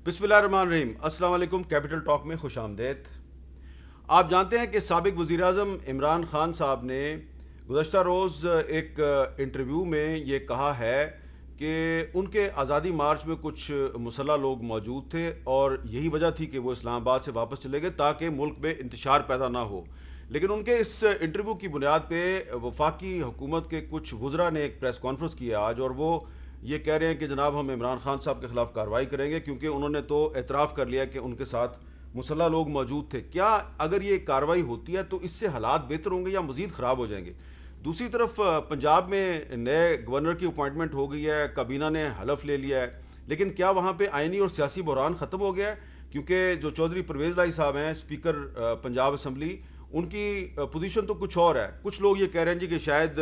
بسم اللہ الرحمن الرحیم. السلام علیکم. کیپٹل ٹاک میں خوش آمدید. آپ جانتے ہیں کہ سابق وزیر اعظم عمران خان صاحب نے گزشتہ روز ایک انٹرویو میں یہ کہا ہے کہ ان کے آزادی مارچ میں کچھ مسلح لوگ موجود تھے اور یہی وجہ تھی کہ وہ اسلام آباد سے واپس چلے گئے تاکہ ملک میں انتشار پیدا نہ ہو. لیکن ان کے اس انٹرویو کی بنیاد پہ وفاقی حکومت کے کچھ وزراء نے ایک پریس کانفرنس کی ہے آج، اور وہ یہ کہہ رہے ہیں کہ جناب ہم عمران خان صاحب کے خلاف کارروائی کریں گے کیونکہ انہوں نے تو اعتراف کر لیا کہ ان کے ساتھ مسلح لوگ موجود تھے. کیا اگر یہ کارروائی ہوتی ہے تو اس سے حالات بہتر ہوں گے یا مزید خراب ہو جائیں گے؟ دوسری طرف پنجاب میں نئے گورنر کی اپوائنٹمنٹ ہو گئی ہے، کابینہ نے حلف لے لیا ہے، لیکن کیا وہاں پہ آئینی اور سیاسی بحران ختم ہو گیا ہے؟ کیونکہ جو چودھری پرویز لائی صاحب ہیں اسپیکر پنجاب اسمبلی، ان کی پوزیشن تو کچھ اور ہے. کچھ لوگ یہ کہہ رہے ہیں جی کہ شاید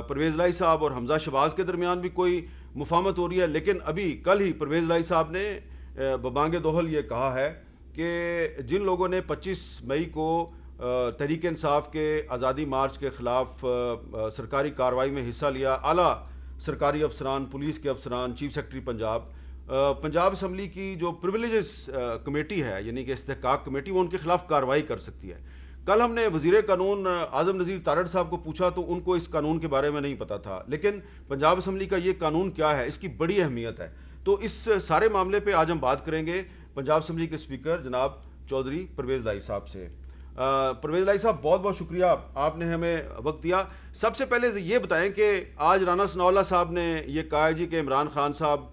پرویز لائی صاحب اور حمزہ شہباز کے درمیان بھی کوئی مفاہمت ہو رہی ہے. لیکن ابھی کل ہی پرویز لائی صاحب نے ببانگ دوحل یہ کہا ہے کہ جن لوگوں نے 25 مئی کو تحریک انصاف کے آزادی مارچ کے خلاف سرکاری کارروائی میں حصہ لیا، اعلیٰ سرکاری افسران، پولیس کے افسران، چیف سیکرٹری پنجاب اسمبلی کی جو پریویلیجز کمیٹی ہے یعنی کہ استحقاق کمیٹی، وہ ان کے خلاف کارروائی کر سکتی ہے. کل ہم نے وزیر قانون اعظم نذیر تارڑ صاحب کو پوچھا تو ان کو اس قانون کے بارے میں نہیں پتا تھا، لیکن پنجاب اسمبلی کا یہ قانون کیا ہے، اس کی بڑی اہمیت ہے. تو اس سارے معاملے پہ آج ہم بات کریں گے پنجاب اسمبلی کے اسپیکر جناب چودھری پرویز لائی صاحب سے. پرویز لائی صاحب بہت بہت شکریہ، آپ نے ہمیں وقت دیا. سب سے پہلے یہ بتائیں کہ آج رانا ثناءاللہ صاحب نے یہ کہا ہے جی کہ عمران خان صاحب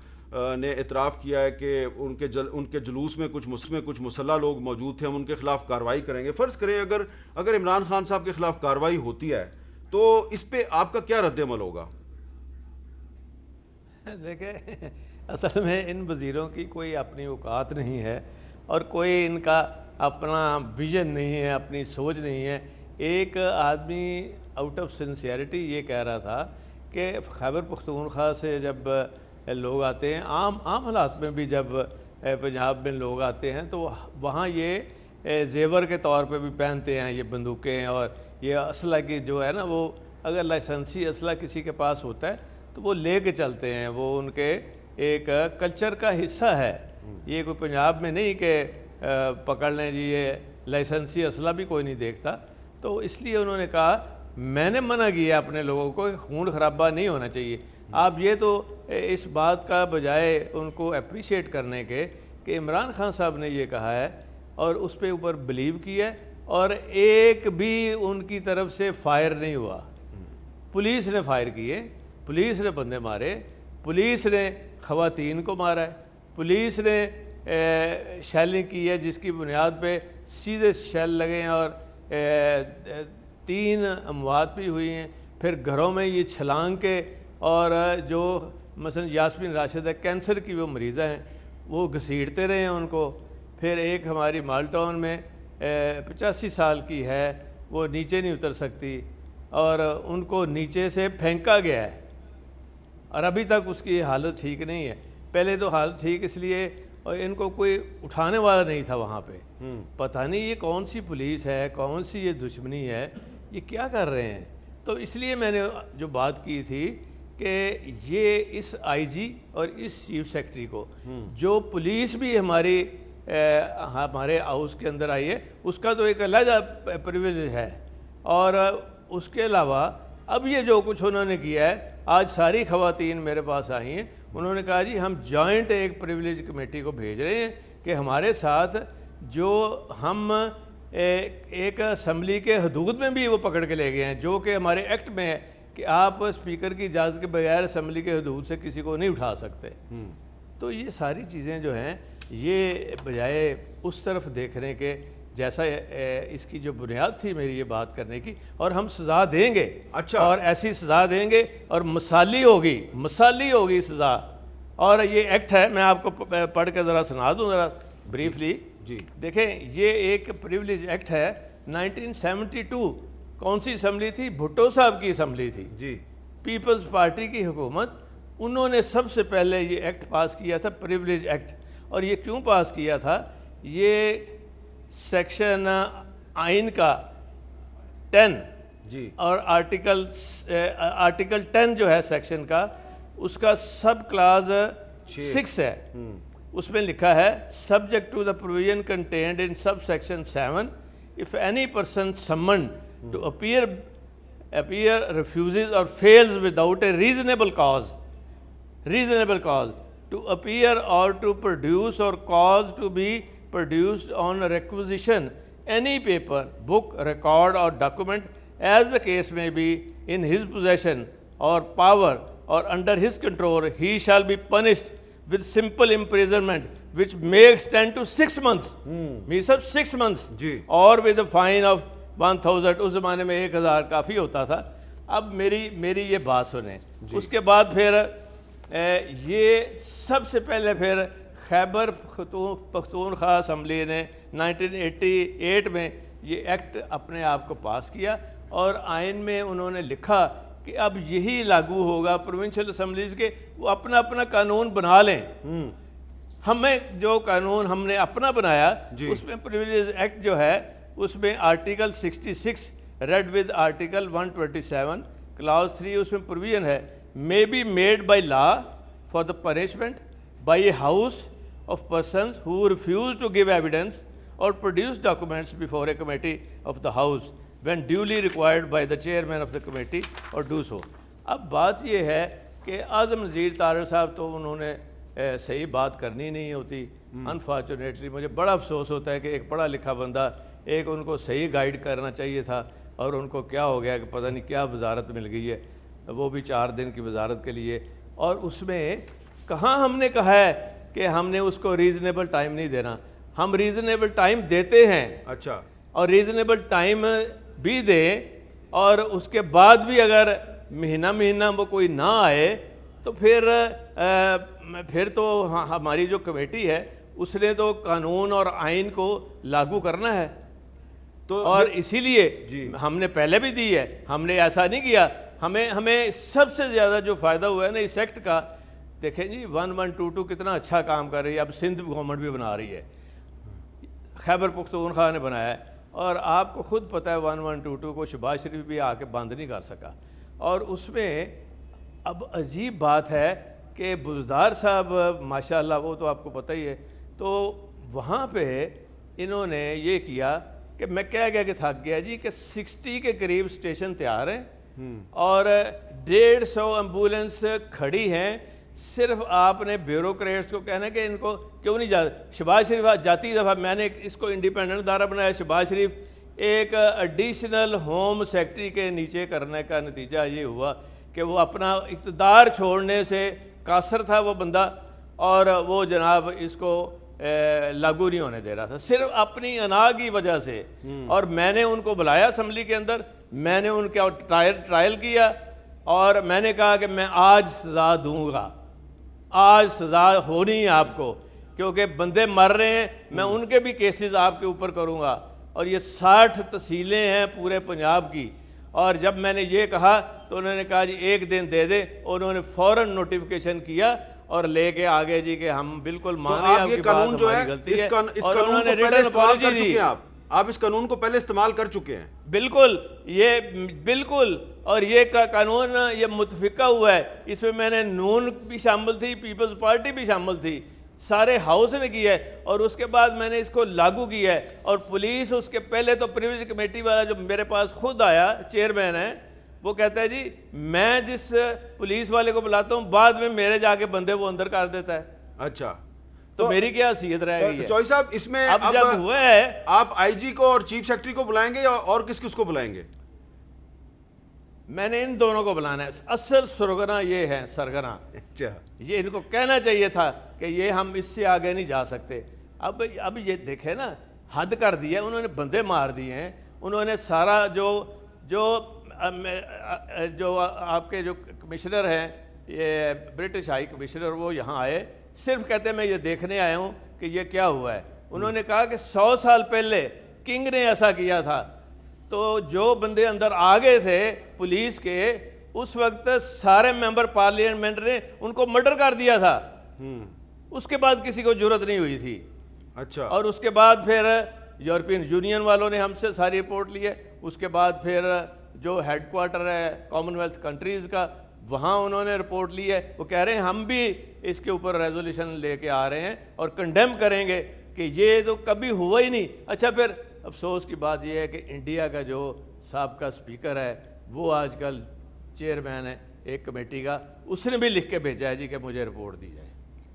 نے اعتراف کیا ہے کہ ان کے جلوس میں کچھ مسلح لوگ موجود تھے، ہم ان کے خلاف کارروائی کریں گے. فرض کریں اگر عمران خان صاحب کے خلاف کارروائی ہوتی ہے تو اس پہ آپ کا کیا رد عمل ہوگا؟ دیکھیں، اصل میں ان وزیروں کی کوئی اپنی اوقات نہیں ہے اور کوئی ان کا اپنا ویژن نہیں ہے، اپنی سوچ نہیں ہے. ایک آدمی آؤٹ آف سنسیئرٹی یہ کہہ رہا تھا کہ خیبر پختونخوا سے جب لوگ آتے ہیں، عام حالات میں بھی جب پنجاب میں لوگ آتے ہیں تو وہاں یہ زیور کے طور پہ بھی پہنتے ہیں یہ بندوقیں، اور یہ اسلحہ کی جو ہے نا، وہ اگر لائسنسی اسلحہ کسی کے پاس ہوتا ہے تو وہ لے کے چلتے ہیں، وہ ان کے ایک کلچر کا حصہ ہے. یہ کوئی پنجاب میں نہیں کہ پکڑ لیں جی، یہ لائسنسی اسلحہ بھی کوئی نہیں دیکھتا. تو اس لیے انہوں نے کہا، میں نے منع کیا اپنے لوگوں کو کہ خون خرابہ نہیں ہونا چاہیے. آپ یہ تو اس بات کا بجائے ان کو اپریشیٹ کرنے کے کہ عمران خان صاحب نے یہ کہا ہے اور اس پہ اوپر بلیو کیا ہے اور ایک بھی ان کی طرف سے فائر نہیں ہوا. پولیس نے فائر کیے، پولیس نے بندے مارے، پولیس نے خواتین کو مارا ہے، پولیس نے شیلنگ کی ہے جس کی بنیاد پہ سیدھے شیل لگے ہیں اور 3 اموات بھی ہوئی ہیں. پھر گھروں میں یہ چھلانگ کے، اور جو مثلا یاسمین راشد ہے، کینسر کی وہ مریضہ ہیں، وہ گھسیٹتے رہے ہیں ان کو. پھر ایک ہماری مال ٹاؤن میں 85 سال کی ہے، وہ نیچے نہیں اتر سکتی اور ان کو نیچے سے پھینکا گیا ہے اور ابھی تک اس کی حالت ٹھیک نہیں ہے. پہلے تو حالت ٹھیک اس لیے، اور ان کو کوئی اٹھانے والا نہیں تھا وہاں پہ. پتہ نہیں یہ کون سی پولیس ہے، کون سی یہ دشمنی ہے، یہ کیا کر رہے ہیں. تو اس لیے میں نے جو بات کی تھی کہ یہ اس آئی جی اور اس چیف سیکرٹری کو، جو پولیس بھی ہمارے ہاؤس کے اندر آئی ہے، اس کا تو ایک علیحدہ پریویلیج ہے. اور اس کے علاوہ اب یہ جو کچھ انہوں نے کیا ہے، آج ساری خواتین میرے پاس آئی ہیں، انہوں نے کہا جی ہم جوائنٹ ایک پریویلیج کمیٹی کو بھیج رہے ہیں کہ ہمارے ساتھ جو ہم ایک اسمبلی کے حدود میں بھی وہ پکڑ کے لے گئے ہیں، جو کہ ہمارے ایکٹ میں ہے کہ آپ اسپیکر کی اجازت کے بغیر اسمبلی کے حدود سے کسی کو نہیں اٹھا سکتے. تو یہ ساری چیزیں جو ہیں، یہ بجائے اس طرف دیکھنے کے، جیسا اس کی جو بنیاد تھی میری یہ بات کرنے کی، اور ہم سزا دیں گے. اچھا. اور ایسی سزا دیں گے اور مثالی ہوگی سزا. اور یہ ایکٹ ہے، میں آپ کو پڑھ کے ذرا سنا دوں ذرا بریفلی. جی دیکھیں، یہ ایک پریویلیج ایکٹ ہے. 1972 کون سی اسمبلی تھی؟ بھٹو صاحب کی اسمبلی تھی، جی، پیپلز پارٹی کی حکومت. انہوں نے سب سے پہلے یہ ایکٹ پاس کیا تھا، پریویلیج ایکٹ. اور یہ کیوں پاس کیا تھا؟ یہ سیکشن آئین کا 10 جی، اور آرٹیکل 10 جو ہے سیکشن کا، اس کا سب کلاز 6 ہے اس میں لکھا ہے subject to the provision contained in sub section 7 if any person summoned to appear refuses or fails without a reasonable cause to appear or to produce or cause to be produced on requisition any paper, book, record or document as the case may be in his possession or power or under his control, he shall be punished with simple imprisonment which may extend to 6 months. means of 6 months or with a fine of 1000. اس زمانے میں 1000 کافی ہوتا تھا. اب میری یہ بات سنیں. اس کے بعد پھر یہ سب سے پہلے پھر خیبر پختونخوا اسمبلی نے 1988 میں یہ ایکٹ اپنے آپ کو پاس کیا اور آئین میں انہوں نے لکھا کہ اب یہی لاگو ہوگا پروونشل اسمبلیز کے, وہ اپنا اپنا قانون بنا لیں. ہمیں جو قانون ہم نے اپنا بنایا اس میں پریویلیج ایکٹ جو ہے اس میں article 66 read with article 127 class 3 اس میں پروویژن ہے may be made by law for the punishment by a house of persons who refuse to give evidence or produce documents before a committee of the house when duly required by the chairman of the committee or do so. اب بات یہ ہے کہ اعظم نذیر طارق صاحب تو انہوں نے صحیح بات کرنی نہیں ہوتی. انفارچونیٹلی مجھے بڑا افسوس ہوتا ہے کہ ایک پڑھا لکھا بندہ ایک ان کو صحیح گائیڈ کرنا چاہیے تھا اور ان کو کیا ہو گیا کہ پتہ نہیں کیا وزارت مل گئی ہے, وہ بھی 4 دن کی وزارت کے لیے. اور اس میں کہاں ہم نے کہا ہے کہ ہم نے اس کو ریزنیبل ٹائم نہیں دینا. ہم ریزنیبل ٹائم دیتے ہیں. اچھا. اور ریزنیبل ٹائم بھی دیں اور اس کے بعد بھی اگر مہینہ وہ کوئی نہ آئے تو پھر تو ہماری جو کمیٹی ہے اس نے تو قانون اور آئین کو لاگو کرنا ہے. تو اور اسی لیے ہم نے پہلے بھی دی ہے, ہم نے ایسا نہیں کیا. ہمیں سب سے زیادہ جو فائدہ ہوا ہے نا اس ایکٹ کا, دیکھیں جی 1122 کتنا اچھا کام کر رہی ہے. اب سندھ گورنمنٹ بھی بنا رہی ہے, خیبر پختونخوا نے بنایا ہے, اور آپ کو خود پتہ ہے 1122 کو شہباز شریف بھی آ کے بند نہیں کر سکا. اور اس میں اب عجیب بات ہے کہ بزدار صاحب ماشاءاللہ وہ تو آپ کو پتہ ہی ہے, تو وہاں پہ انہوں نے یہ کیا کہ میں کہہ کہ تھک گیا جی کہ 60 کے قریب اسٹیشن تیار ہیں اور 150 ایمبولینس کھڑی ہیں. صرف آپ نے بیوروکریٹس کو کہنا ہے کہ ان کو کیوں نہیں جاتا. شہباز شریف جاتی دفعہ میں نے اس کو انڈیپینڈنٹ ادارہ بنایا. شہباز شریف ایک ایڈیشنل ہوم سیکٹری کے نیچے کرنے کا نتیجہ یہ ہوا کہ وہ اپنا اقتدار چھوڑنے سے قاصر تھا وہ بندہ, اور وہ جناب اس کو لاگو نہیں ہونے دے رہا تھا صرف اپنی انا کی وجہ سے. اور میں نے ان کو بلایا اسمبلی کے اندر, میں نے ان کا ٹرائل کیا اور میں نے کہا کہ میں آج سزا دوں گا, آج سزا ہونی ہے آپ کو, کیونکہ بندے مر رہے ہیں. میں ان کے بھی کیسز آپ کے اوپر کروں گا, اور یہ 60 تحصیلیں ہیں پورے پنجاب کی. اور جب میں نے یہ کہا تو انہوں نے کہا جی 1 دن دے دے. انہوں نے فوراً نوٹیفیکیشن کیا اور لے کے آگے جی کہ ہم بالکل مان رہے ہیں آپ کی بات, ہماری غلطی ہے. اور انہوں نے ریٹن اپالوجی دی. آپ اس قانون کو پہلے استعمال کر چکے ہیں. بالکل, یہ بالکل. اور یہ قانون یہ متفقہ ہوا ہے, اس میں نے نون بھی شامل تھی, پیپلز پارٹی بھی شامل تھی, سارے ہاؤس نے کیا ہے. اور اس کے بعد میں نے اس کو لاگو کیا ہے. اور پولیس اس کے پہلے تو پریویلیج کمیٹی والا جو میرے پاس خود آیا, چیئرمین ہے, وہ کہتا ہے جی میں جس پولیس والے کو بلاتا ہوں بعد میں میرے جا کے بندے وہ اندر کر دیتا ہے. اچھا, تو میری کیا حیثیت رہ گئی ہے. چوئی صاحب اس میں اب جب ہوا ہے آپ آئی جی کو اور چیف سیکرٹری کو بلائیں گے اور کس کو بلائیں گے؟ میں نے ان دونوں کو بلانا ہے. اصل سرگنا یہ ہے, سرگنا یہ ان کو کہنا چاہیے تھا کہ یہ ہم اس سے آگے نہیں جا سکتے. اب یہ دیکھیں نا, حد کر دیا انہوں نے, بندے مار دیے ہیں انہوں نے. سارا جو آپ کے جو کمشنر ہیں, یہ برٹش ہائی کمشنر, وہ یہاں آئے, صرف کہتے ہیں میں یہ دیکھنے آیا ہوں کہ یہ کیا ہوا ہے. انہوں نے کہا کہ 100 سال پہلے کنگ نے ایسا کیا تھا, تو جو بندے اندر آگے تھے پولیس کے اس وقت سارے ممبر پارلیمنٹ نے ان کو مرڈر کر دیا تھا. اس کے بعد کسی کو جرت نہیں ہوئی تھی. اچھا. اور اس کے بعد پھر یورپین یونین والوں نے ہم سے ساری رپورٹ لی ہے. اس کے بعد پھر جو ہیڈ کوارٹر ہے کامن ویلتھ کنٹریز کا, وہاں انہوں نے رپورٹ لی ہے، وہ کہہ رہے ہیں ہم بھی اس کے اوپر ریزولوشن لے کے آ رہے ہیں اور کنڈیم کریں گے کہ یہ تو کبھی ہوا ہی نہیں۔ اچھا پھر افسوس کی بات یہ ہے کہ انڈیا کا جو سابقہ اسپیکر ہے وہ آج کل چیئرمین ہے ایک کمیٹی کا، اس نے بھی لکھ کے بھیجا ہے جی کہ مجھے رپورٹ دی جائے۔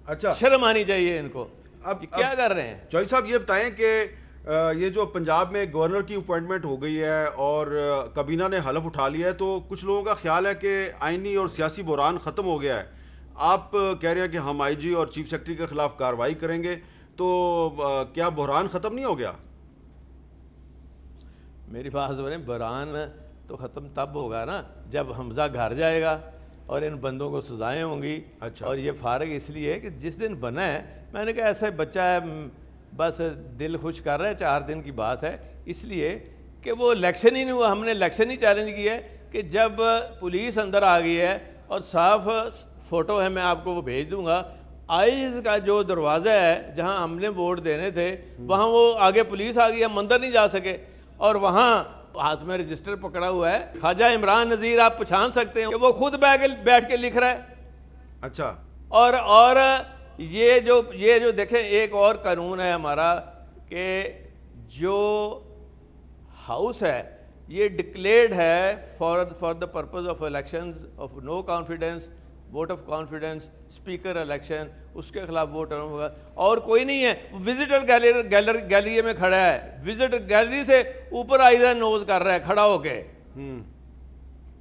اچھا شرم آنی چاہیے ان کو، اب کیا کر رہے ہیں؟ چوہدری صاحب یہ بتائیں کہ یہ جو پنجاب میں گورنر کی اپوائنٹمنٹ ہو گئی ہے اور کابینہ نے حلف اٹھا لیا ہے، تو کچھ لوگوں کا خیال ہے کہ آئینی اور سیاسی بحران ختم ہو گیا ہے۔ آپ کہہ رہے ہیں کہ ہم آئی جی اور چیف سیکرٹری کے خلاف کارروائی کریں گے، تو کیا بحران ختم نہیں ہو گیا؟ میری بات سنیں، بحران تو ختم تب ہوگا نا جب حمزہ گھر جائے گا اور ان بندوں کو سزائیں ہوں گی۔ اچھا، اور یہ فارغ اس لیے کہ جس دن بنا ہے، میں نے کہا ایسا بچہ ہے بس دل خوش کر رہا ہے، 4 دن کی بات ہے، اس لیے کہ وہ الیکشن ہی نہیں ہوا۔ ہم نے الیکشن ہی چیلنج کیا ہے کہ جب پولیس اندر آ گئی ہے اور صاف فوٹو ہے، میں آپ کو وہ بھیج دوں گا، آئیز کا جو دروازہ ہے جہاں ہم نے ووٹ دینے تھے وہاں وہ آگے پولیس آ گئی، ہم اندر نہیں جا سکے، اور وہاں ہاتھ میں رجسٹر پکڑا ہوا ہے خواجہ عمران نذیر، آپ پہچان سکتے ہیں کہ وہ خود بیٹھ کے لکھ رہا ہے۔ اچھا، اور یہ جو دیکھیں ایک اور قانون ہے ہمارا کہ جو ہاؤس ہے یہ ڈکلیئرڈ ہے for the purpose of elections of no confidence, vote of confidence, speaker election, اس کے خلاف ووٹ ہوگا، اور کوئی نہیں ہے۔ وزٹر گیلری میں کھڑا ہے، وزٹر گیلری سے اوپر آئیزہ نوز کر رہا ہے کھڑا ہو کے،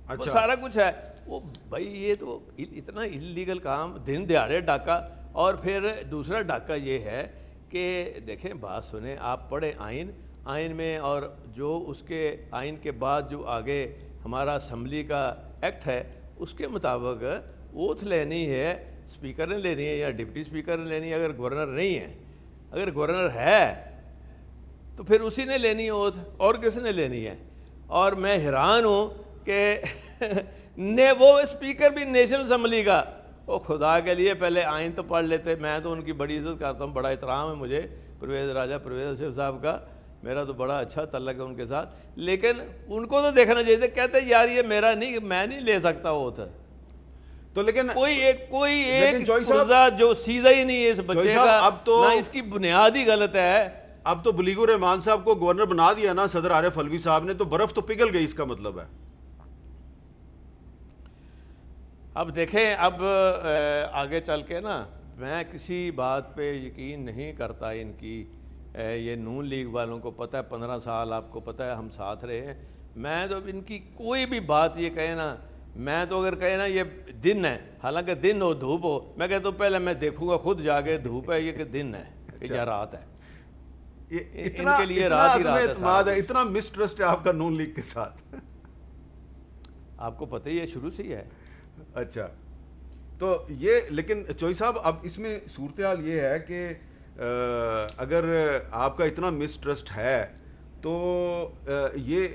وہ سارا کچھ ہے۔ وہ بھائی یہ تو اتنا انلیگل کام، دن دیہڑے ڈاکہ۔ اور پھر دوسرا ڈاکہ یہ ہے کہ دیکھیں بات سنیں، آپ پڑھیں آئین میں، اور جو اس کے آئین کے بعد جو آگے ہمارا اسمبلی کا ایکٹ ہے اس کے مطابق اوتھ لینی ہے، اسپیکر نے لینی ہے یا ڈپٹی اسپیکر نے لینی ہے، اگر گورنر نہیں ہے۔ اگر گورنر ہے تو پھر اسی نے لینی ہے اوتھ، اور کس نے لینی ہے؟ اور میں حیران ہوں کہ وہ اسپیکر بھی نیشنل اسمبلی کا، وہ خدا کے لیے پہلے آئین تو پڑھ لیتے۔ میں تو ان کی بڑی عزت کرتا ہوں، بڑا احترام ہے مجھے پرویز راجہ پرویز اسف صاحب کا، میرا تو بڑا اچھا تعلق ہے ان کے ساتھ، لیکن ان کو تو دیکھنا چاہیے تھا، کہتے یار یہ میرا نہیں، میں نہیں لے سکتا اوتھ۔ تو لیکن کوئی ایک پرزہ جو سیدھا ہی نہیں ہے اس بچے کا، نہ اس کی بنیاد ہی غلط ہے۔ اب تو بلیغ الرحمان صاحب کو گورنر بنا دیا نا صدر عارف علوی صاحب نے، تو برف تو پگھل گئی، اس کا مطلب ہے۔ اب دیکھیں، اب آگے چل کے نا میں کسی بات پہ یقین نہیں کرتا ان کی، یہ نون لیگ والوں کو پتہ ہے 15 سال آپ کو پتہ ہے ہم ساتھ رہے ہیں، میں تو ان کی کوئی بھی بات یہ کہے نا، میں تو اگر کہے نا یہ دن ہے، حالانکہ دن ہو دھوپ ہو، میں کہتا ہوں پہلے میں دیکھوں گا خود جا کے دھوپ ہے یہ کہ دن ہے یا رات ہے، ان کے لیے رات ہی رات ہے۔ اتنا مسٹرسٹ ہے آپ کا نون لیگ کے ساتھ، آپ کو پتہ ہی ہے شروع سے ہی ہے۔ اچھا، تو یہ لیکن چوہدری صاحب اب اس میں صورتحال یہ ہے کہ اگر آپ کا اتنا مسٹرسٹ ہے تو یہ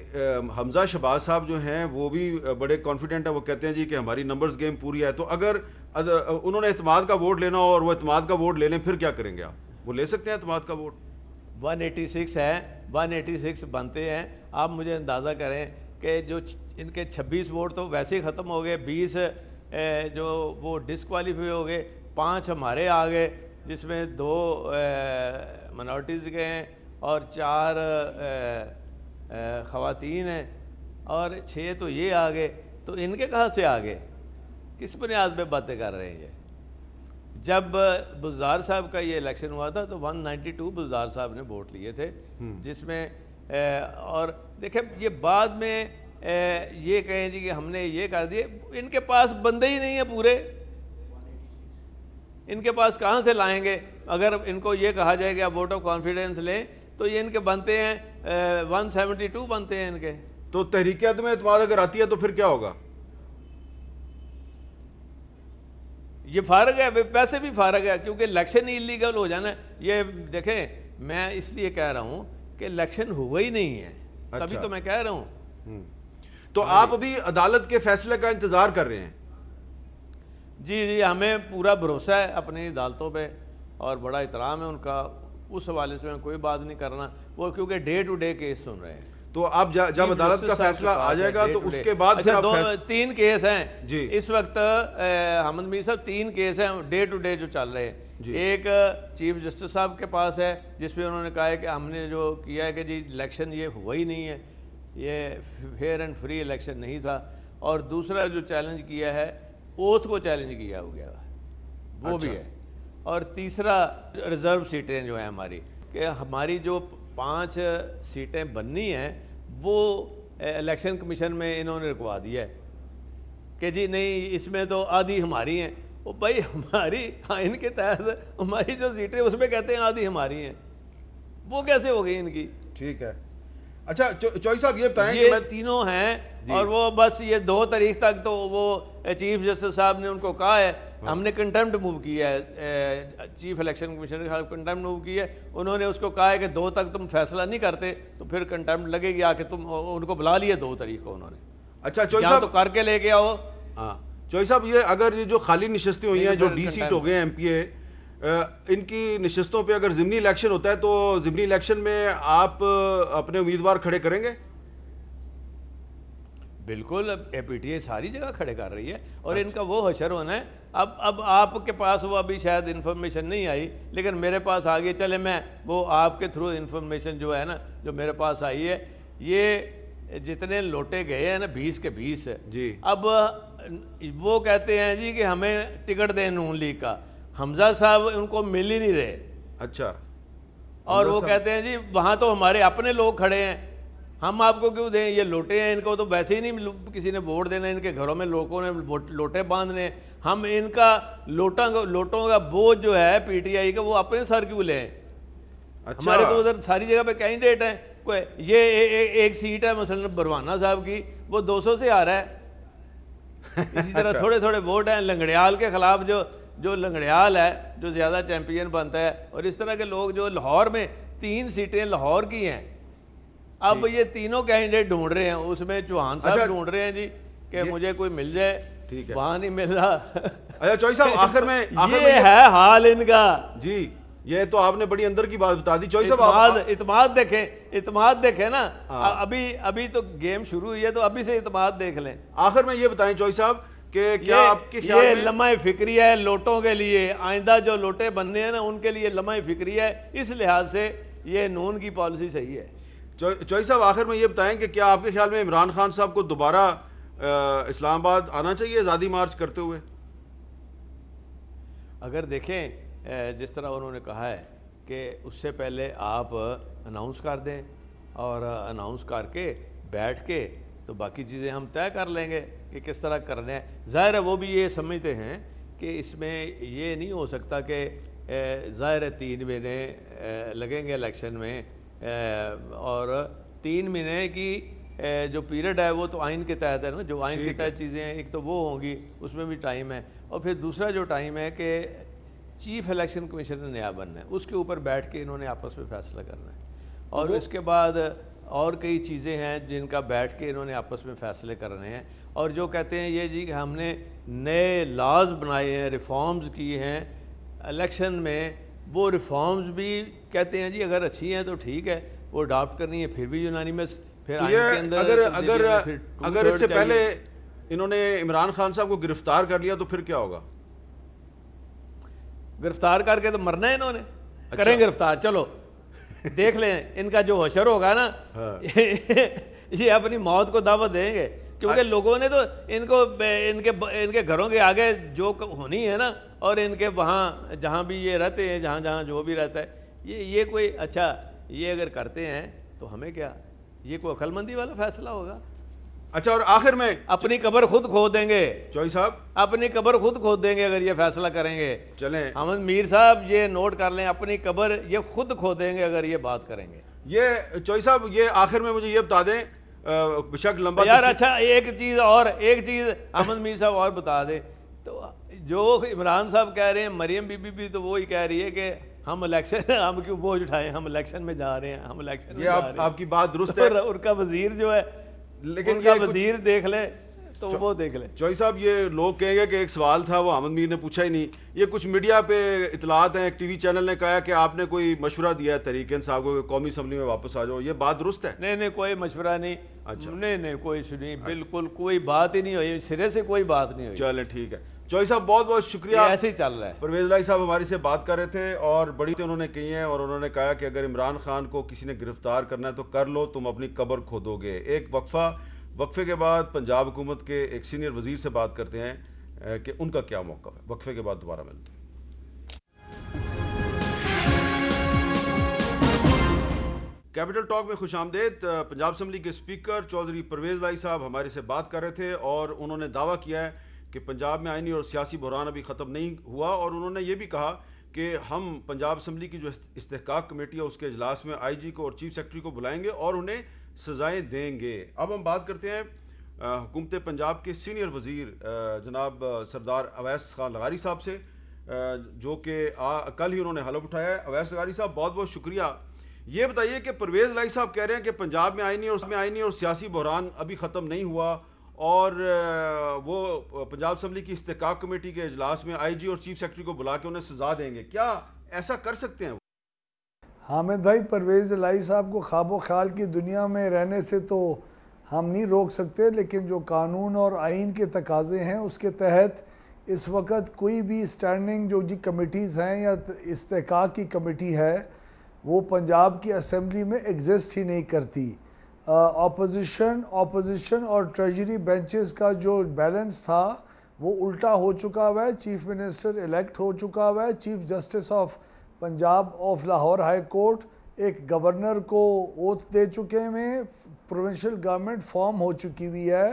حمزہ شہباز صاحب جو ہیں وہ بھی بڑے کانفیڈنٹ ہیں، وہ کہتے ہیں جی کہ ہماری نمبرز گیم پوری ہے، تو اگر انہوں نے اعتماد کا ووٹ لینا ہو اور وہ اعتماد کا ووٹ لے لیں پھر کیا کریں گے آپ؟ وہ لے سکتے ہیں اعتماد کا ووٹ؟ 186 ہے، 186 بنتے ہیں، آپ مجھے اندازہ کریں کہ جو ان کے 26 ووٹ تو ویسے ہی ختم ہو گئے، 20 جو وہ ڈسکوالیفائی ہو گئے، 5 ہمارے آ گئے جس میں 2 منارٹیز کے ہیں اور 4 خواتین ہیں، اور 6 تو یہ آ گئے، تو ان کے کہاں سے آ گئے؟ کس بنیاد پہ باتیں کر رہے ہیں یہ؟ جب بزدار صاحب کا یہ الیکشن ہوا تھا تو 192 بزدار صاحب نے ووٹ لیے تھے، جس میں اور دیکھیں یہ بعد میں یہ کہیں جی کہ ہم نے یہ کر دیے، ان کے پاس بندے ہی نہیں ہیں پورے، ان کے پاس کہاں سے لائیں گے؟ اگر ان کو یہ کہا جائے کہ آپ ووٹ آف کانفیڈنس لیں تو یہ ان کے بنتے ہیں 172 بنتے ہیں ان کے۔ تو تحریک عدم اعتماد اگر آتی ہے تو پھر کیا ہوگا؟ یہ فارغ ہے، پیسے بھی فارغ ہے، کیونکہ الیکشن ہی انلیگل ہو جانا ہے۔ یہ دیکھیں میں اس لیے کہہ رہا ہوں کہ الیکشن ہوا ہی نہیں ہے، تبھی تو میں کہہ رہا ہوں۔ تو آپ ابھی عدالت کے فیصلے کا انتظار کر رہے ہیں؟ جی ہمیں پورا بھروسہ ہے اپنی عدالتوں پہ اور بڑا احترام ہے ان کا، اس حوالے سے میں کوئی بات نہیں کرنا، وہ کیونکہ ڈے ٹو ڈے کیس سن رہے ہیں۔ تو اب جب عدالت کا فیصلہ آ جائے گا تو اس کے بعد اچھا 3 کیس ہیں جی اس وقت حامد میر صاحب، 3 کیس ہیں ڈے ٹو ڈے جو چل رہے ہیں. ایک چیف جسٹس صاحب کے پاس ہے جس پہ انہوں نے کہا ہے کہ ہم نے جو کیا ہے کہ جی الیکشن یہ ہوا ہی نہیں ہے، یہ فیئر اینڈ فری الیکشن نہیں تھا. اور دوسرا جو چیلنج کیا ہے اوتھ کو چیلنج کیا ہو گیا وہ بھی ہے. اور تیسرا ریزرو سیٹیں جو ہیں ہماری، کہ ہماری جو 5 سیٹیں بننی ہیں وہ الیکشن کمیشن میں انہوں نے رکوا دیا ہے کہ جی نہیں اس میں تو آدھی ہماری ہیں. وہ بھائی ہماری آئین کے تحت ہماری جو سیٹیں اس میں کہتے ہیں آدھی ہماری ہیں، وہ کیسے ہو گئی ان کی؟ ٹھیک ہے. اچھا چوئی صاحب یہ بتائیں یہ تینوں ہیں اور وہ بس یہ 2 تاریخ تک تو وہ چیف جسٹس صاحب نے ان کو کہا ہے، ہم نے کنٹیمپٹ موو کیا ہے، چیف الیکشن کمیشنر کے خلاف کنٹیمپٹ موو کیا ہے. انہوں نے اس کو کہا ہے کہ 2 تک تم فیصلہ نہیں کرتے تو پھر کنٹیمپٹ لگے گی. آ کے تم ان کو بلا لیا 2 تاریخ کو انہوں نے. اچھا چوئی صاحب تو کر کے لے کے آؤ. ہاں چوئی صاحب یہ اگر یہ جو خالی نشستیں ہوئی ہیں جو ڈی سیٹ ہو گئے ہیں ایم پی اے، ان کی نشستوں پہ اگر ضمنی الیکشن ہوتا ہے تو ضمنی الیکشن میں آپ اپنے امیدوار کھڑے کریں گے؟ بالکل. اے پی ٹی اے ساری جگہ کھڑے کر رہی ہے اور ان کا وہ حشر ہونا ہے. اب آپ کے پاس وہ ابھی شاید انفارمیشن نہیں آئی لیکن میرے پاس آ گئی. چلے میں وہ آپ کے تھرو انفارمیشن جو ہے نا جو میرے پاس آئی ہے، یہ جتنے لوٹے گئے ہیں نا 20 کے 20 جی. اب وہ کہتے ہیں جی کہ ہمیں ٹکٹ دیں نون لیگ کا. حمزہ صاحب ان کو مل ہی نہیں رہے. اچھا. اور وہ کہتے ہیں جی وہاں تو ہمارے اپنے لوگ کھڑے ہیں، ہم آپ کو کیوں دیں؟ یہ لوٹے ہیں، ان کو تو ویسے ہی نہیں کسی نے ووٹ دینا، ان کے گھروں میں لوگوں نے لوٹے باندھنے. ہم ان کا لوٹوں کا بوجھ جو ہے پی ٹی آئی کا وہ اپنے سر کیوں لیں؟ ہمارے تو ادھر ساری جگہ پہ کینڈیڈیٹ ہیں. یہ ایک سیٹ ہے مثلا بروانہ صاحب کی، وہ 200 سے آ رہا ہے. اسی طرح تھوڑے تھوڑے ووٹ ہیں لنگڑیال کے خلاف، جو لنگڑیال ہے جو زیادہ چیمپئن بنتا ہے. اور اس طرح کے لوگ جو لاہور میں 3 سیٹیں لاہور کی ہیں، اب یہ تینوں کینڈیڈیٹ ڈھونڈ رہے ہیں. اس میں چوہان صاحب ڈھونڈ رہے ہیں جی کہ مجھے کوئی مل جائے، وہاں نہیں مل رہا. اچھا چوئی صاحب آخر میں یہ ہے حال ان کا. جی یہ تو آپ نے بڑی اندر کی بات بتا دی. چوئی صاحب اعتماد دیکھیں نا. ابھی تو گیم شروع ہوئی ہے تو ابھی سے اعتماد دیکھ لیں. آخر میں یہ بتائیں چوئی صاحب کہ کیا آپ کے خیال میں یہ لمحہ فکری ہے لوٹوں کے لیے، آئندہ جو لوٹے بننے ہیں نا ان کے لیے لمحہ فکری ہے. اس لحاظ سے یہ نون کی پالیسی صحیح ہے. چوئی صاحب آخر میں یہ بتائیں کہ کیا آپ کے خیال میں عمران خان صاحب کو دوبارہ اسلام آباد آنا چاہیے آزادی مارچ کرتے ہوئے؟ اگر دیکھیں جس طرح انہوں نے کہا ہے کہ اس سے پہلے آپ اناؤنس کر دیں اور اناؤنس کر کے بیٹھ کے تو باقی چیزیں ہم طے کر لیں گے کہ کس طرح کرنے ہیں. ظاہر ہے وہ بھی یہ سمجھتے ہیں کہ اس میں یہ نہیں ہو سکتا کہ ظاہر ہے 3 مہینے لگیں گے الیکشن میں، اور 3 مہینے کی جو پیریڈ ہے وہ تو آئین کے تحت ہے نا. جو آئین کے تحت چیزیں ہیں ایک تو وہ ہوں گی، اس میں بھی ٹائم ہے. اور پھر دوسرا جو ٹائم ہے کہ چیف الیکشن کمیشنر نیا بننا ہے، اس کے اوپر بیٹھ کے انہوں نے آپس میں فیصلہ کرنا ہے. اور اس کے بعد اور کئی چیزیں ہیں جن کا بیٹھ کے انہوں نے آپس میں فیصلے کرنے ہیں. اور جو کہتے ہیں یہ جی کہ ہم نے نئے لاز بنائے ہیں، ریفارمز کی ہیں الیکشن میں، وہ ریفارمز بھی کہتے ہیں جی اگر اچھی ہیں تو ٹھیک ہے وہ اڈاپٹ کرنی ہے، پھر بھی یونانیمس. پھر اگر اس سے پہلے انہوں نے عمران خان صاحب کو گرفتار کر لیا تو پھر کیا ہوگا؟ گرفتار کر کے تو مرنا ہے انہوں نے. کریں گرفتار، چلو دیکھ لیں ان کا جو حشر ہوگا نا یہ اپنی موت کو دعوت دیں گے. کیونکہ لوگوں نے تو ان کے گھروں کے آگے جو ہونی ہے نا، اور ان کے وہاں جہاں بھی یہ رہتے ہیں، جہاں جو بھی رہتا ہے، یہ کوئی اچھا یہ اگر کرتے ہیں تو ہمیں کیا، یہ کوئی عقل مندی والا فیصلہ ہوگا. اچھا اور آخر میں اپنی قبر خود کھود دیں گے. چوئی صاحب اپنی قبر خود کھود دیں گے اگر یہ فیصلہ کریں گے. چلیں حامد میر صاحب یہ نوٹ کر لیں، اپنی قبر یہ خود کھودیں گے اگر یہ بات کریں گے. یہ چوئی صاحب یہ آخر میں مجھے یہ بتا دیں بشک لمبا یار. اچھا ایک چیز حامد میر صاحب اور بتا دیں. تو جو عمران صاحب کہہ رہے ہیں، مریم بی بی بھی تو وہی کہہ رہی ہے کہ ہم الیکشن ہم کیوں بوجھ اٹھائیں، ہم الیکشن میں جا رہے ہیں، ہم الیکشن میں جا رہے ہیں. آپ کی بات درست ہے. ان کا وزیر جو ہے، لیکن کا وزیر دیکھ لے تو وہ دیکھ لیں. چوئی صاحب یہ لوگ کہیں گے کہ ایک سوال تھا وہ احمد میر نے پوچھا ہی نہیں, یہ کچھ میڈیا پہ اطلاعات ہیں, ایک ٹی وی چینل نے کہا کہ آپ نے کوئی مشورہ دیا ہے تحریک انصاف کو کہ قومی اسمبلی میں واپس آ جاؤ, یہ بات درست ہے؟ نہیں کوئی مشورہ نہیں. نہیں کوئی سنی, بالکل کوئی بات ہی نہیں ہوئی, سرے سے کوئی بات نہیں ہوئی. چلیں ٹھیک ہے. چوئی صاحب بہت بہت شکریہ. ایسے ہی چل رہا ہے. پرویز الہی صاحب ہمارے سے بات کر رہے تھے اور بڑی باتیں انہوں نے کہی ہیں, اور انہوں نے کہا کہ اگر عمران خان کو کسی نے گرفتار کرنا ہے تو کر لو, تم اپنی قبر کھودو گے. ایک وقفے کے بعد پنجاب حکومت کے ایک سینئر وزیر سے بات کرتے ہیں کہ ان کا کیا موقف ہے. وقفے کے بعد دوبارہ ملتے ہیں. کیپٹل ٹاک میں خوش آمدید. پنجاب اسمبلی کے اسپیکر چودھری پرویز الہی صاحب ہمارے سے بات کر رہے تھے اور انہوں نے دعویٰ کیا ہے کہ پنجاب میں آئینی اور سیاسی بحران ابھی ختم نہیں ہوا, اور انہوں نے یہ بھی کہا کہ ہم پنجاب اسمبلی کی جو استحقاق کمیٹی ہے اس کے اجلاس میں آئی جی کو اور چیف سیکرٹری کو بلائیں گے اور انہیں سزائیں دیں گے. اب ہم بات کرتے ہیں حکومت پنجاب کے سینئر وزیر جناب سردار اویس خان لغاری صاحب سے, جو کہ کل ہی انہوں نے حلف اٹھایا ہے. اویس لغاری صاحب بہت بہت شکریہ. یہ بتائیے کہ پرویز الہی صاحب کہہ رہے ہیں کہ پنجاب میں آئینی اور سیاسی بحران ابھی ختم نہیں ہوا, اور وہ پنجاب اسمبلی کی استحقاق کمیٹی کے اجلاس میں آئی جی اور چیف سیکرٹری کو بلا کے انہیں سزا دیں گے. کیا ایسا کر سکتے ہیں؟ حامد بھائی, پرویز الہی صاحب کو خواب و خیال کی دنیا میں رہنے سے تو ہم نہیں روک سکتے, لیکن جو قانون اور آئین کے تقاضے ہیں اس کے تحت اس وقت کوئی بھی اسٹینڈنگ جو کمیٹیز ہیں یا استحقاق کی کمیٹی ہے وہ پنجاب کی اسمبلی میں ایگزسٹ ہی نہیں کرتی. اپوزیشن اور ٹریجری بینچز کا جو بیلنس تھا وہ الٹا ہو چکا ہوا ہے. چیف منسٹر الیکٹ ہو چکا ہوا ہے, chief justice of Punjab of Lahore high court ایک گورنر کو اوتھ دے چکے ہیں, پروونشل گورنمنٹ فارم ہو چکی ہوئی ہے,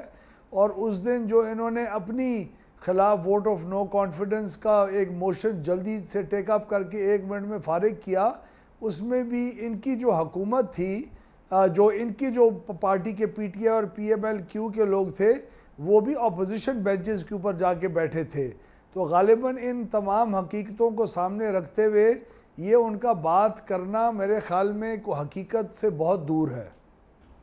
اور اس دن جو انہوں نے اپنی خلاف ووٹ آف نو کانفیڈنس کا ایک موشن جلدی سے ٹیک اپ کر کے 1 منٹ میں فارغ کیا, اس میں بھی ان کی جو حکومت تھی, جو ان کی جو پارٹی کے پی ٹی آئی اور پی ایم ایل کیو کے لوگ تھے وہ بھی اپوزیشن بینچز کے اوپر جا کے بیٹھے تھے. تو غالباً ان تمام حقیقتوں کو سامنے رکھتے ہوئے یہ ان کا بات کرنا میرے خیال میں کو حقیقت سے بہت دور ہے.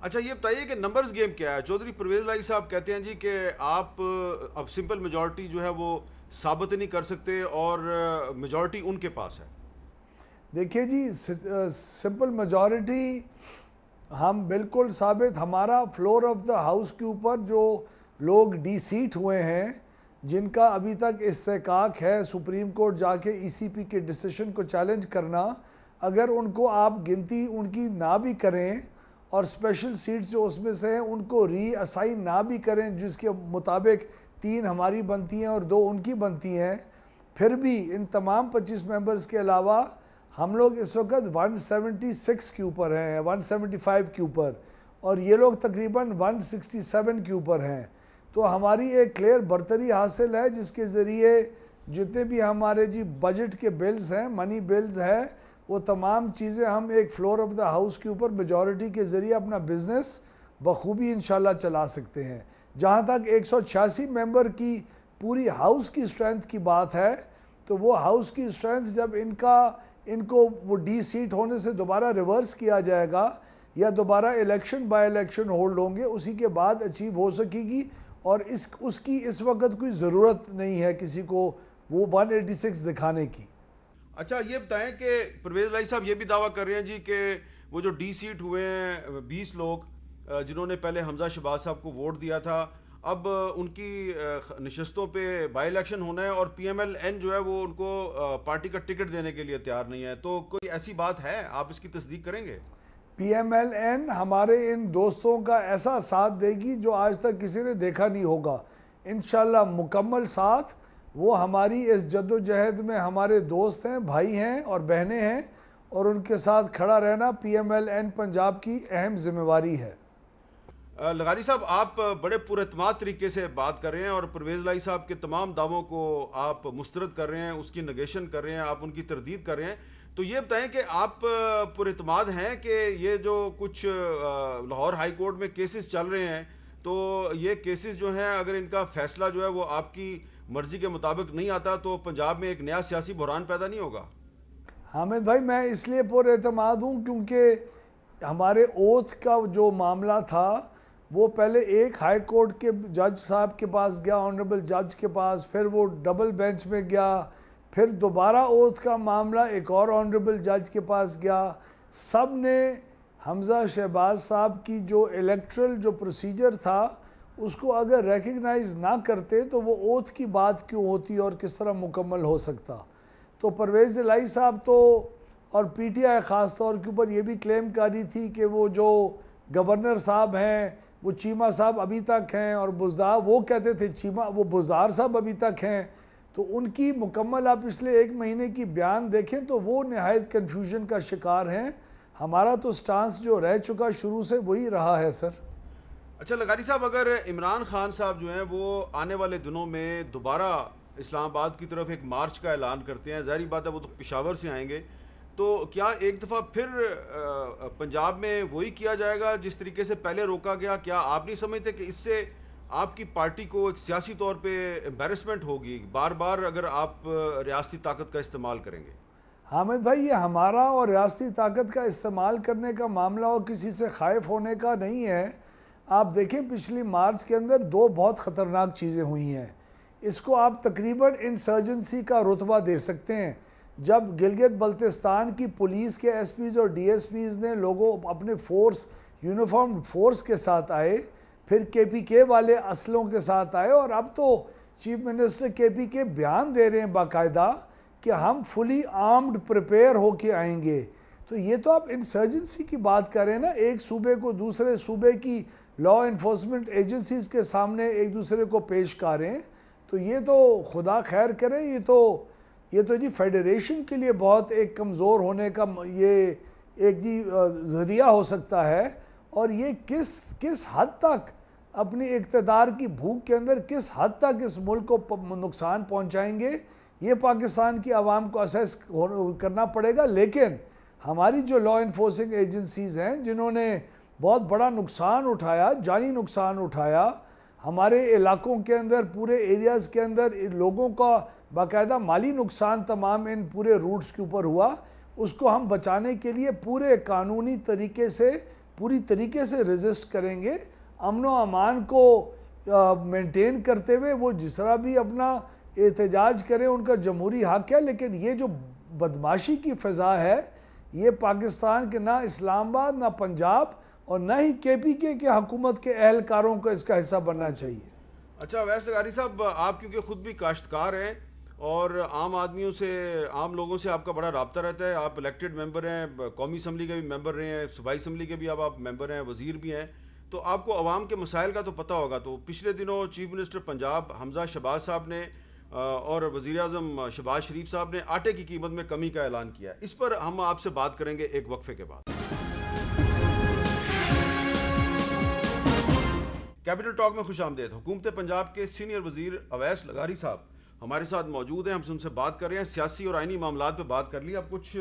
اچھا یہ بتائیے کہ نمبرز گیم کیا ہے؟ چودھری پرویز الہی صاحب کہتے ہیں جی کہ آپ اب سمپل میجورٹی جو ہے وہ ثابت نہیں کر سکتے اور میجورٹی ان کے پاس ہے. دیکھیے جی, سمپل میجورٹی ہم بالکل ثابت, ہمارا فلور آف دا ہاؤس کے اوپر جو لوگ ڈی سیٹ ہوئے ہیں جن کا ابھی تک استحقاق ہے سپریم کورٹ جا کے ای سی پی کے ڈیسیشن کو چیلنج کرنا, اگر ان کو آپ گنتی ان کی نہ بھی کریں اور اسپیشل سیٹس جو اس میں سے ہیں ان کو ری اسائن نہ بھی کریں, جس کے مطابق 3 ہماری بنتی ہیں اور 2 ان کی بنتی ہیں, پھر بھی ان تمام 25 ممبرز کے علاوہ ہم لوگ اس وقت 176 کے اوپر ہیں, 175 کے اوپر, اور یہ لوگ تقریباً 167 کے اوپر ہیں. تو ہماری ایک کلیئر برتری حاصل ہے جس کے ذریعے جتنے بھی ہمارے بجٹ کے بلز ہیں, منی بلز ہیں, وہ تمام چیزیں ہم ایک فلور آف دا ہاؤس کے اوپر میجورٹی کے ذریعے اپنا بزنس بخوبی انشاءاللہ چلا سکتے ہیں. جہاں تک 186 ممبر کی پوری ہاؤس کی اسٹرینتھ کی بات ہے, تو وہ ہاؤس کی اسٹرینتھ جب ان کو وہ ڈی سیٹ ہونے سے دوبارہ ریورس کیا جائے گا یا دوبارہ الیکشن بائی الیکشن ہولڈ ہوں گے, اسی کے بعد اچیو ہو سکے گی, اور اس کی اس وقت کوئی ضرورت نہیں ہے کسی کو وہ 186 دکھانے کی. اچھا یہ بتائیں کہ پرویز الہی صاحب یہ بھی دعویٰ کر رہے ہیں جی کہ وہ جو ڈی سیٹ ہوئے ہیں 20 لوگ جنہوں نے پہلے حمزہ شہباز صاحب کو ووٹ دیا تھا, اب ان کی نشستوں پہ بائی الیکشن ہونا ہے اور پی ایم ایل این جو ہے وہ ان کو پارٹی کا ٹکٹ دینے کے لیے تیار نہیں ہے, تو کوئی ایسی بات ہے؟ آپ اس کی تصدیق کریں گے؟ پی ایم ایل این ہمارے ان دوستوں کا ایسا ساتھ دے گی جو آج تک کسی نے دیکھا نہیں ہوگا, انشاءاللہ مکمل ساتھ. وہ ہماری اس جد و جہد میں ہمارے دوست ہیں, بھائی ہیں اور بہنیں ہیں, اور ان کے ساتھ کھڑا رہنا P M L N Punjab کی اہم ذمہ واری ہے. لغاری صاحب آپ بڑے پر اعتماد طریقے سے بات کر رہے ہیں اور پرویز الہی صاحب کے تمام دعووں کو آپ مسترد کر رہے ہیں, اس کی نگیشن کر رہے ہیں, آپ ان کی تردید کر رہے ہیں, تو یہ بتائیں کہ آپ پر اعتماد ہیں کہ یہ جو کچھ لاہور ہائی کورٹ میں کیسز چل رہے ہیں, تو یہ کیسز جو ہیں اگر ان کا فیصلہ جو ہے وہ آپ کی مرضی کے مطابق نہیں آتا تو پنجاب میں ایک نیا سیاسی بحران پیدا نہیں ہوگا؟ حامد بھائی میں اس لیے پر اعتماد ہوں کیونکہ ہمارے اوتھ کا جو معاملہ تھا وہ پہلے ایک ہائی کورٹ کے جج صاحب کے پاس گیا، آنریبل جج کے پاس، پھر وہ ڈبل بینچ میں گیا، پھر دوبارہ اوتھ کا معاملہ ایک اور آنریبل جج کے پاس گیا. سب نے حمزہ شہباز صاحب کی جو الیکٹرل جو پروسیجر تھا اس کو اگر ریکگنائز نہ کرتے تو وہ اوتھ کی بات کیوں ہوتی اور کس طرح مکمل ہو سکتا. تو پرویز الہی صاحب تو اور پی ٹی آئی خاص طور کے اوپر یہ بھی کلیم کری تھی کہ وہ جو گورنر صاحب ہیں وہ چیمہ صاحب ابھی تک ہیں، اور بزدار وہ کہتے تھے چیمہ وہ بزدار صاحب ابھی تک ہیں. تو ان کی مکمل آپ پچھلے 1 مہینے کی بیان دیکھیں تو وہ نہایت کنفیوژن کا شکار ہیں. ہمارا تو سٹانس جو رہ چکا شروع سے وہی رہا ہے سر. اچھا لغاری صاحب، اگر عمران خان صاحب جو ہیں وہ آنے والے دنوں میں دوبارہ اسلام آباد کی طرف ایک مارچ کا اعلان کرتے ہیں، ظاہری بات ہے وہ تو پشاور سے آئیں گے، تو کیا ایک دفعہ پھر پنجاب میں وہی کیا جائے گا جس طریقے سے پہلے روکا گیا؟ کیا آپ نہیں سمجھتے کہ اس سے آپ کی پارٹی کو ایک سیاسی طور پہ امبیرسمنٹ ہوگی بار بار اگر آپ ریاستی طاقت کا استعمال کریں گے؟ حامد بھائی، یہ ہمارا اور ریاستی طاقت کا استعمال کرنے کا معاملہ اور کسی سے خائف ہونے کا نہیں ہے. آپ دیکھیں پچھلی مارچ کے اندر 2 بہت خطرناک چیزیں ہوئی ہیں. اس کو آپ تقریباً انسرجنسی کا رتبہ دے سکتے ہیں. جب گلگت بلتستان کی پولیس کے ایس پیز اور ڈی ایس پیز نے لوگوں اپنے فورس یونیفارم فورس کے ساتھ آئے، پھر کے پی کے والے اسلحوں کے ساتھ آئے، اور اب تو چیف منسٹر کے پی کے بیان دے رہے ہیں باقاعدہ کہ ہم فلی آرمڈ پریپیئر ہو کے آئیں گے. تو یہ تو آپ انسرجنسی کی بات کر رہے ہیں نا، ایک صوبے کو دوسرے صوبے کی لا انفورسمنٹ ایجنسیز کے سامنے ایک دوسرے کو پیش کریں. تو یہ تو خدا خیر کرے، یہ تو جی فیڈریشن کے لیے بہت ایک کمزور ہونے کا یہ ایک جی ذریعہ ہو سکتا ہے. اور یہ کس حد تک اپنی اقتدار کی بھوک کے اندر کس حد تک اس ملک کو نقصان پہنچائیں گے، یہ پاکستان کی عوام کو اسیس کرنا پڑے گا. لیکن ہماری جو لا انفورسنگ ایجنسیز ہیں جنہوں نے بہت بڑا نقصان اٹھایا، جانی نقصان اٹھایا، ہمارے علاقوں کے اندر پورے ایریاز کے اندر لوگوں کا باقاعدہ مالی نقصان تمام ان پورے روٹس کے اوپر ہوا، اس کو ہم بچانے کے لیے پورے قانونی طریقے سے پوری طریقے سے ریزسٹ کریں گے. امن و امان کو مینٹین کرتے ہوئے وہ جس طرح بھی اپنا احتجاج کریں ان کا جمہوری حق ہے. لیکن یہ جو بدماشی کی فضا ہے یہ پاکستان کے نہ اسلام آباد نہ پنجاب اور نہ ہی کے پی کے حکومت کے اہلکاروں کو اس کا حصہ بننا چاہیے. اچھا اویس لغاری صاحب، آپ کیونکہ خود بھی کاشتکار ہیں اور عام آدمیوں سے عام لوگوں سے آپ کا بڑا رابطہ رہتا ہے، آپ الیکٹڈ ممبر ہیں، قومی اسمبلی کے بھی ممبر رہے ہیں، صوبائی اسمبلی کے بھی اب آپ ممبر ہیں، وزیر بھی ہیں، تو آپ کو عوام کے مسائل کا تو پتہ ہوگا. تو پچھلے دنوں چیف منسٹر پنجاب حمزہ شہباز صاحب نے اور وزیر اعظم شہباز شریف صاحب نے آٹے کی قیمت میں کمی کا اعلان کیا. اس پر ہم آپ سے بات کریں گے ایک وقفے کے بعد. کیپٹل ٹاک میں خوش آمدید. حکومت پنجاب کے سینئر وزیر اویس لغاری صاحب ہمارے ساتھ موجود ہیں. ہم سے ان سے بات کر رہے ہیں، سیاسی اور آئینی معاملات پہ بات کر لی، اب کچھ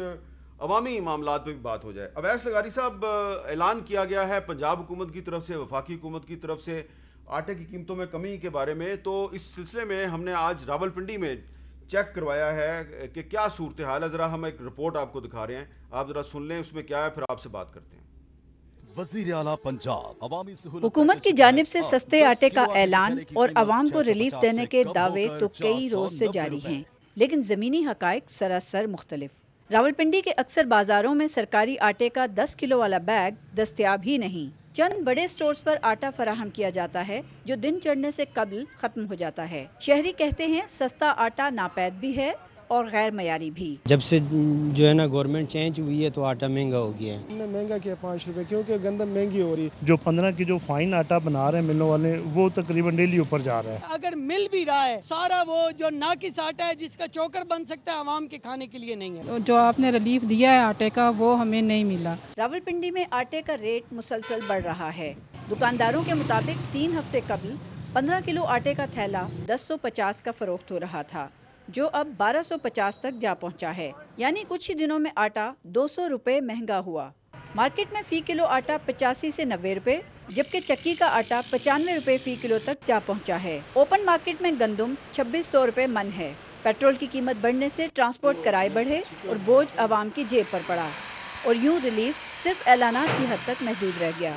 عوامی معاملات پہ بھی بات ہو جائے. اویس لغاری صاحب، اعلان کیا گیا ہے پنجاب حکومت کی طرف سے، وفاقی حکومت کی طرف سے آٹے کی قیمتوں میں کمی کے بارے میں. تو اس سلسلے میں ہم نے آج راولپنڈی میں چیک کروایا ہے کہ کیا صورتحال ہے. ذرا ہم ایک رپورٹ آپ کو دکھا رہے ہیں، آپ ذرا سن لیں اس میں کیا ہے، پھر آپ سے بات کرتے ہیں. وزیر اعلیٰ پنجاب حکومت کی جانب سے سستے آٹے کا اعلان اور عوام کو ریلیف دینے کے دعوے تو کئی روز سے جاری ہیں، لیکن زمینی حقائق سراسر مختلف. راولپنڈی کے اکثر بازاروں میں سرکاری آٹے کا 10 کلو والا بیگ دستیاب ہی نہیں. چند بڑے سٹورز پر آٹا فراہم کیا جاتا ہے جو دن چڑھنے سے قبل ختم ہو جاتا ہے. شہری کہتے ہیں سستا آٹا ناپید بھی ہے اور غیر معیاری بھی. جب سے جو ہے نا گورنمنٹ چینج ہوئی ہے تو آٹا مہنگا ہو گیا ہے. مہنگا کیا 5 روپے، کیونکہ گندم مہنگی ہو رہی ہے. جو 15 کی جو فائن آٹا بنا رہے ہیں ملوں والے وہ تقریباً ڈیلی اوپر جا رہا ہے. اگر مل بھی رہا ہے سارا وہ جو ناقص آٹا ہے جس کا چوکر بن سکتا ہے عوام کے کھانے کے لیے نہیں ہے. جو آپ نے ریلیف دیا ہے آٹے کا وہ ہمیں نہیں ملا. راولپنڈی میں آٹے کا ریٹ مسلسل بڑھ رہا ہے. دکانداروں کے مطابق 3 ہفتے قبل 15 کلو آٹے کا تھیلا 1050 کا فروخت ہو رہا تھا جو اب 1250 تک جا پہنچا ہے، یعنی کچھ ہی دنوں میں آٹا 200 روپے مہنگا ہوا. مارکیٹ میں فی کلو آٹا 85 سے 90 روپے جبکہ چکی کا آٹا 95 روپے فی کلو تک جا پہنچا ہے. اوپن مارکیٹ میں گندم 2600 روپے من ہے. پیٹرول کی قیمت بڑھنے سے ٹرانسپورٹ کرائے بڑھے اور بوجھ عوام کی جیب پر پڑا اور یوں ریلیف صرف اعلانات کی حد تک محدود رہ گیا.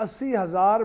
80,000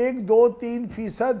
1-2-3%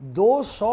200